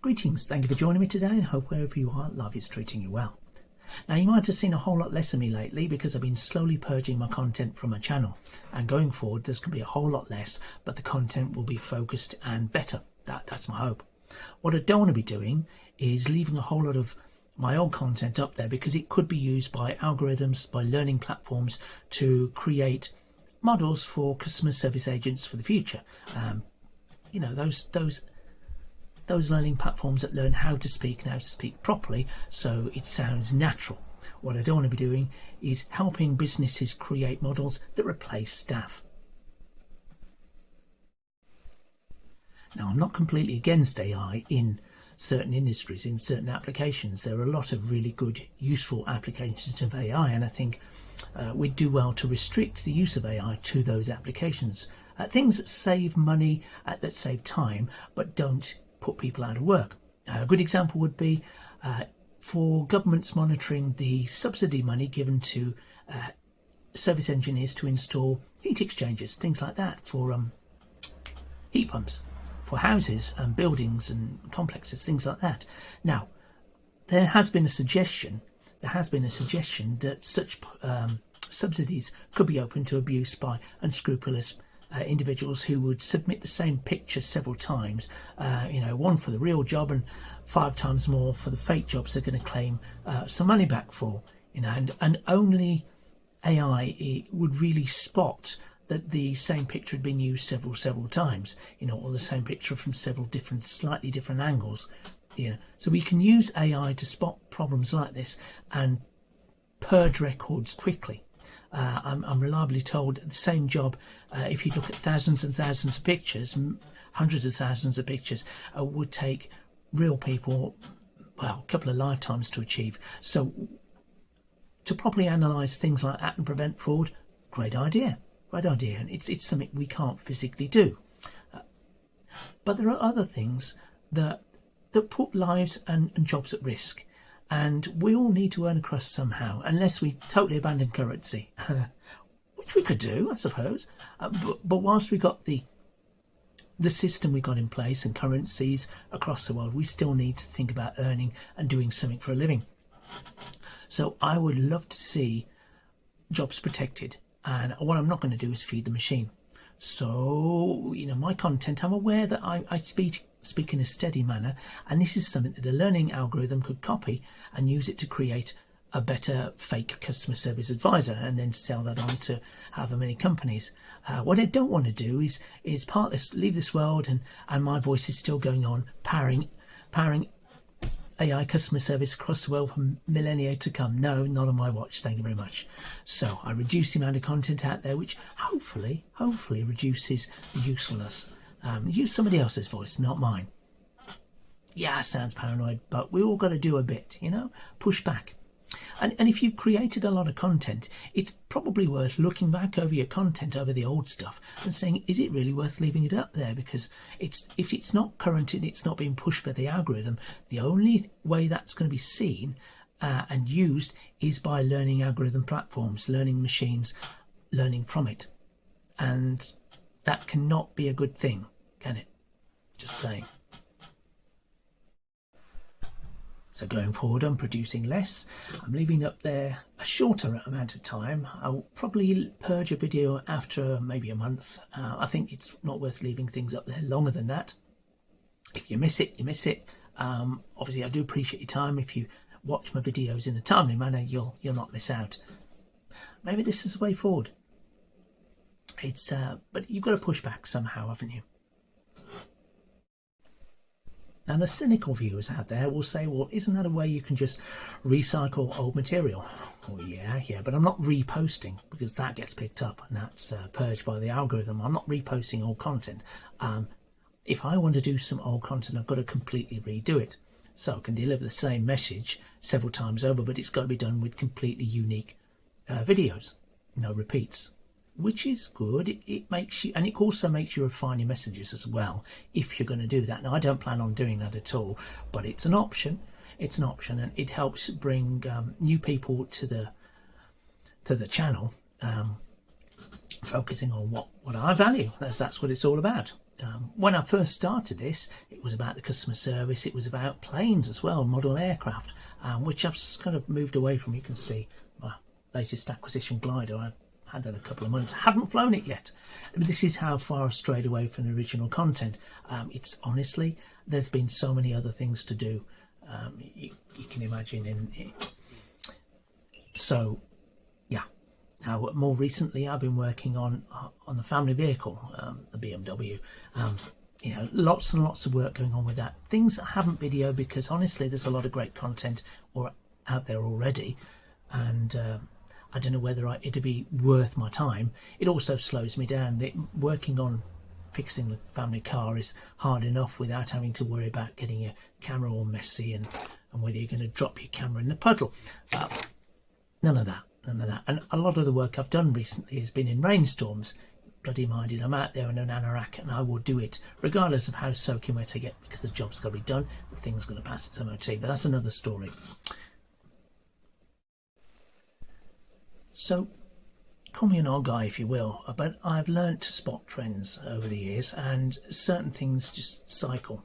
Greetings, thank you for joining me today and hope wherever you are, life is treating you well. Now you might have seen a whole lot less of me lately because I've been slowly purging my content from my channel, and going forward there's going to be a whole lot less, but the content will be focused and better. That's my hope. What I don't want to be doing is leaving a whole lot of my old content up there because it could be used by algorithms, by learning platforms to create models for customer service agents for the future. Those learning platforms that learn how to speak and how to speak properly so it sounds natural. What I don't want to be doing is helping businesses create models that replace staff. Now, I'm not completely against AI in certain industries, in certain applications. There are a lot of really good, useful applications of AI, and I think we'd do well to restrict the use of AI to those applications. Things that save money, that save time, but don't put people out of work. A good example would be for governments monitoring the subsidy money given to service engineers to install heat exchangers, things like that, for heat pumps for houses and buildings and complexes, things like that. Now, there has been a suggestion that such subsidies could be open to abuse by unscrupulous individuals who would submit the same picture several times, one for the real job and 5 times more for the fake jobs they're going to claim some money back for, and only AI would really spot that the same picture had been used several times, or the same picture from several slightly different angles. So we can use AI to spot problems like this and purge records quickly. I'm reliably told the same job, if you look at thousands and thousands of pictures, hundreds of thousands of pictures, would take real people, a couple of lifetimes to achieve. So to properly analyse things like that and prevent fraud, great idea, and it's something we can't physically do. But there are other things that put lives and jobs at risk. And we all need to earn a crust somehow, unless we totally abandon currency, which we could do, I suppose. But whilst we got the system we got in place and currencies across the world, we still need to think about earning and doing something for a living. So I would love to see jobs protected, and what I'm not going to do is feed the machine. So, my content, I'm aware that I speak in a steady manner, and this is something that a learning algorithm could copy and use it to create a better fake customer service advisor and then sell that on to however many companies. What I don't want to do is leave this world and my voice is still going on, powering AI customer service across the world for millennia to come. No, not on my watch, thank you very much. So I reduce the amount of content out there, which hopefully reduces the usefulness. Use somebody else's voice, not mine. Yeah, sounds paranoid, but we all got to do a bit, push back. And if you've created a lot of content, it's probably worth looking back over your content, over the old stuff, and saying, is it really worth leaving it up there? Because if it's not current and it's not being pushed by the algorithm, the only way that's going to be seen and used is by learning algorithm platforms, learning machines, learning from it. And that cannot be a good thing, can it? Just saying. So going forward, I'm producing less. I'm leaving up there a shorter amount of time. I'll probably purge a video after maybe a month. I think it's not worth leaving things up there longer than that. If you miss it, you miss it. Obviously, I do appreciate your time. If you watch my videos in a timely manner, you'll not miss out. Maybe this is the way forward. But you've got to push back somehow, haven't you? Now, the cynical viewers out there will say, well, isn't that a way you can just recycle old material? Well, yeah, but I'm not reposting because that gets picked up and that's purged by the algorithm. I'm not reposting old content. If I want to do some old content, I've got to completely redo it. So I can deliver the same message several times over, but it's got to be done with completely unique videos, no repeats. Which is good. It makes you, and it also makes you refine your messages as well if you're going to do that. Now, I don't plan on doing that at all, but it's an option. It's an option, and it helps bring new people to the channel, focusing on what I value. That's what it's all about. When I first started this, it was about the customer service. It was about planes as well, model aircraft, which I've kind of moved away from. You can see my latest acquisition, Glider. I had that a couple of months. Haven't flown it yet. But this is how far I've strayed away from the original content. It's honestly, there's been so many other things to do. You can imagine. So, yeah. Now, more recently, I've been working on the family vehicle, the BMW. You know, lots and lots of work going on with that. Things that I haven't videoed because honestly, there's a lot of great content out there already, and I don't know whether it'd be worth my time. It also slows me down. Working on fixing the family car is hard enough without having to worry about getting your camera all messy and whether you're going to drop your camera in the puddle. None of that. And a lot of the work I've done recently has been in rainstorms. Bloody minded, I'm out there in an anorak and I will do it regardless of how soaking wet I get, because the job's got to be done, the thing's going to pass its MOT, but that's another story. So call me an old guy if you will, but I've learned to spot trends over the years, and certain things just cycle.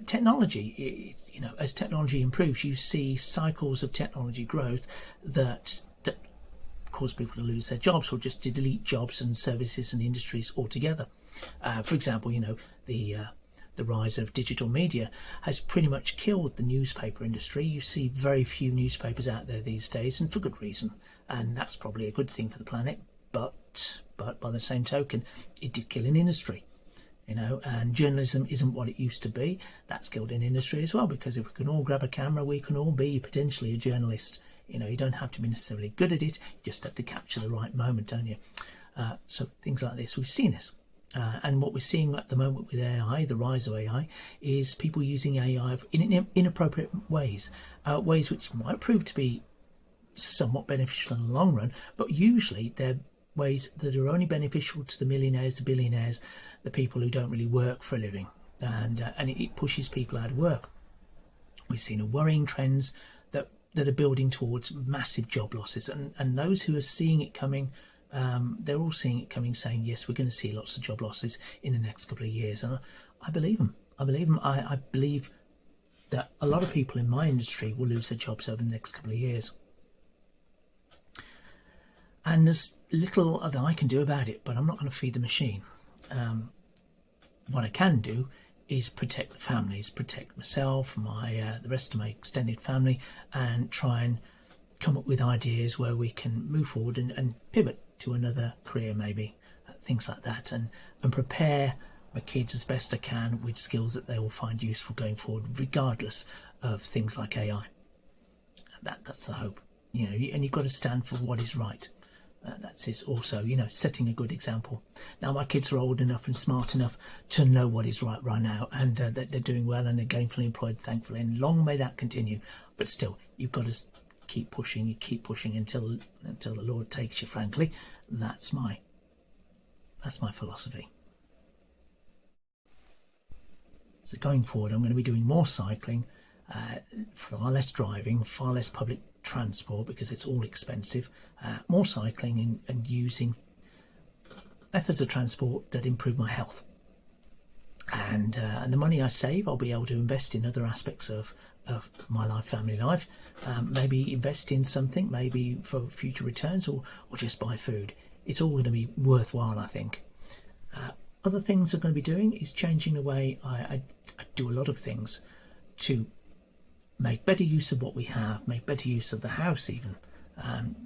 Technology, you know, as technology improves, you see cycles of technology growth that cause people to lose their jobs or just to delete jobs and services and industries altogether. For example, you know, the rise of digital media has pretty much killed the newspaper industry. You see very few newspapers out there these days, and for good reason. And that's probably a good thing for the planet. But by the same token, it did kill an industry. You know, and journalism isn't what it used to be. That's killed an industry as well, because if we can all grab a camera, we can all be potentially a journalist. You know, you don't have to be necessarily good at it, you just have to capture the right moment, don't you? So things like this, we've seen this. And what we're seeing at the moment with AI, the rise of AI, is people using AI in inappropriate ways, ways which might prove to be somewhat beneficial in the long run, but usually they're ways that are only beneficial to the millionaires, the billionaires, the people who don't really work for a living, and it pushes people out of work. We've seen worrying trends that are building towards massive job losses, and those who are seeing it coming, they're all seeing it coming, saying yes, we're going to see lots of job losses in the next couple of years, and I believe them. I believe that a lot of people in my industry will lose their jobs over the next couple of years. And there's little that I can do about it, but I'm not going to feed the machine. What I can do is protect the families, protect myself, the rest of my extended family, and try and come up with ideas where we can move forward and pivot to another career, maybe, things like that, and prepare my kids as best I can with skills that they will find useful going forward, regardless of things like AI. That's the hope, you know, and you've got to stand for what is right. That's it also, you know, setting a good example. Now my kids are old enough and smart enough to know what is right now, and they're doing well and they're gainfully employed, thankfully, and long may that continue. But still, you've got to keep pushing until the Lord takes you, frankly. That's my philosophy. So going forward, I'm going to be doing more cycling, far less driving, far less public transport because it's all expensive, more cycling and using methods of transport that improve my health, and the money I save I'll be able to invest in other aspects of my family life, maybe invest in something, maybe for future returns, or just buy food. It's all going to be worthwhile, I think. Other things I'm going to be doing is changing the way I do a lot of things to make better use of what we have, make better use of the house even.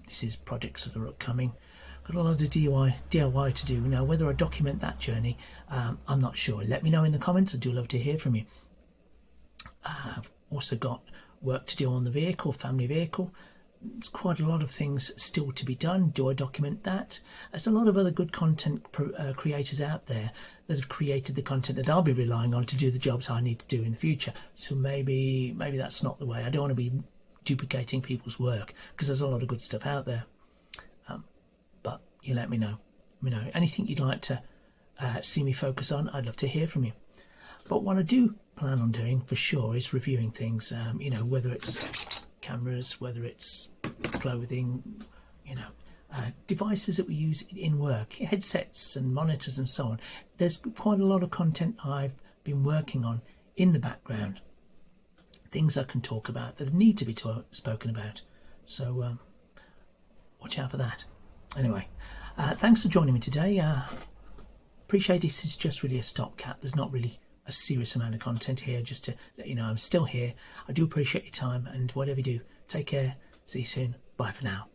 This is projects that are upcoming. Got a lot of DIY to do. Now, whether I document that journey, I'm not sure. Let me know in the comments. I do love to hear from you. I've also got work to do on the vehicle, family vehicle. There's quite a lot of things still to be done. Do I document that? There's a lot of other good content creators out there that have created the content that I'll be relying on to do the jobs I need to do in the future. So maybe that's not the way. I don't want to be duplicating people's work because there's a lot of good stuff out there. But you let me know. Anything you'd like to see me focus on, I'd love to hear from you. But what I do plan on doing for sure is reviewing things, whether it's cameras, whether it's clothing, devices that we use in work, headsets and monitors and so on. There's quite a lot of content I've been working on in the background, things I can talk about that need to be spoken about. So watch out for that. Anyway, thanks for joining me today. Appreciate this is just really a stopgap. There's not really a serious amount of content here, just to let you know I'm still here. I do appreciate your time, and whatever you do, take care. See you soon. Bye for now.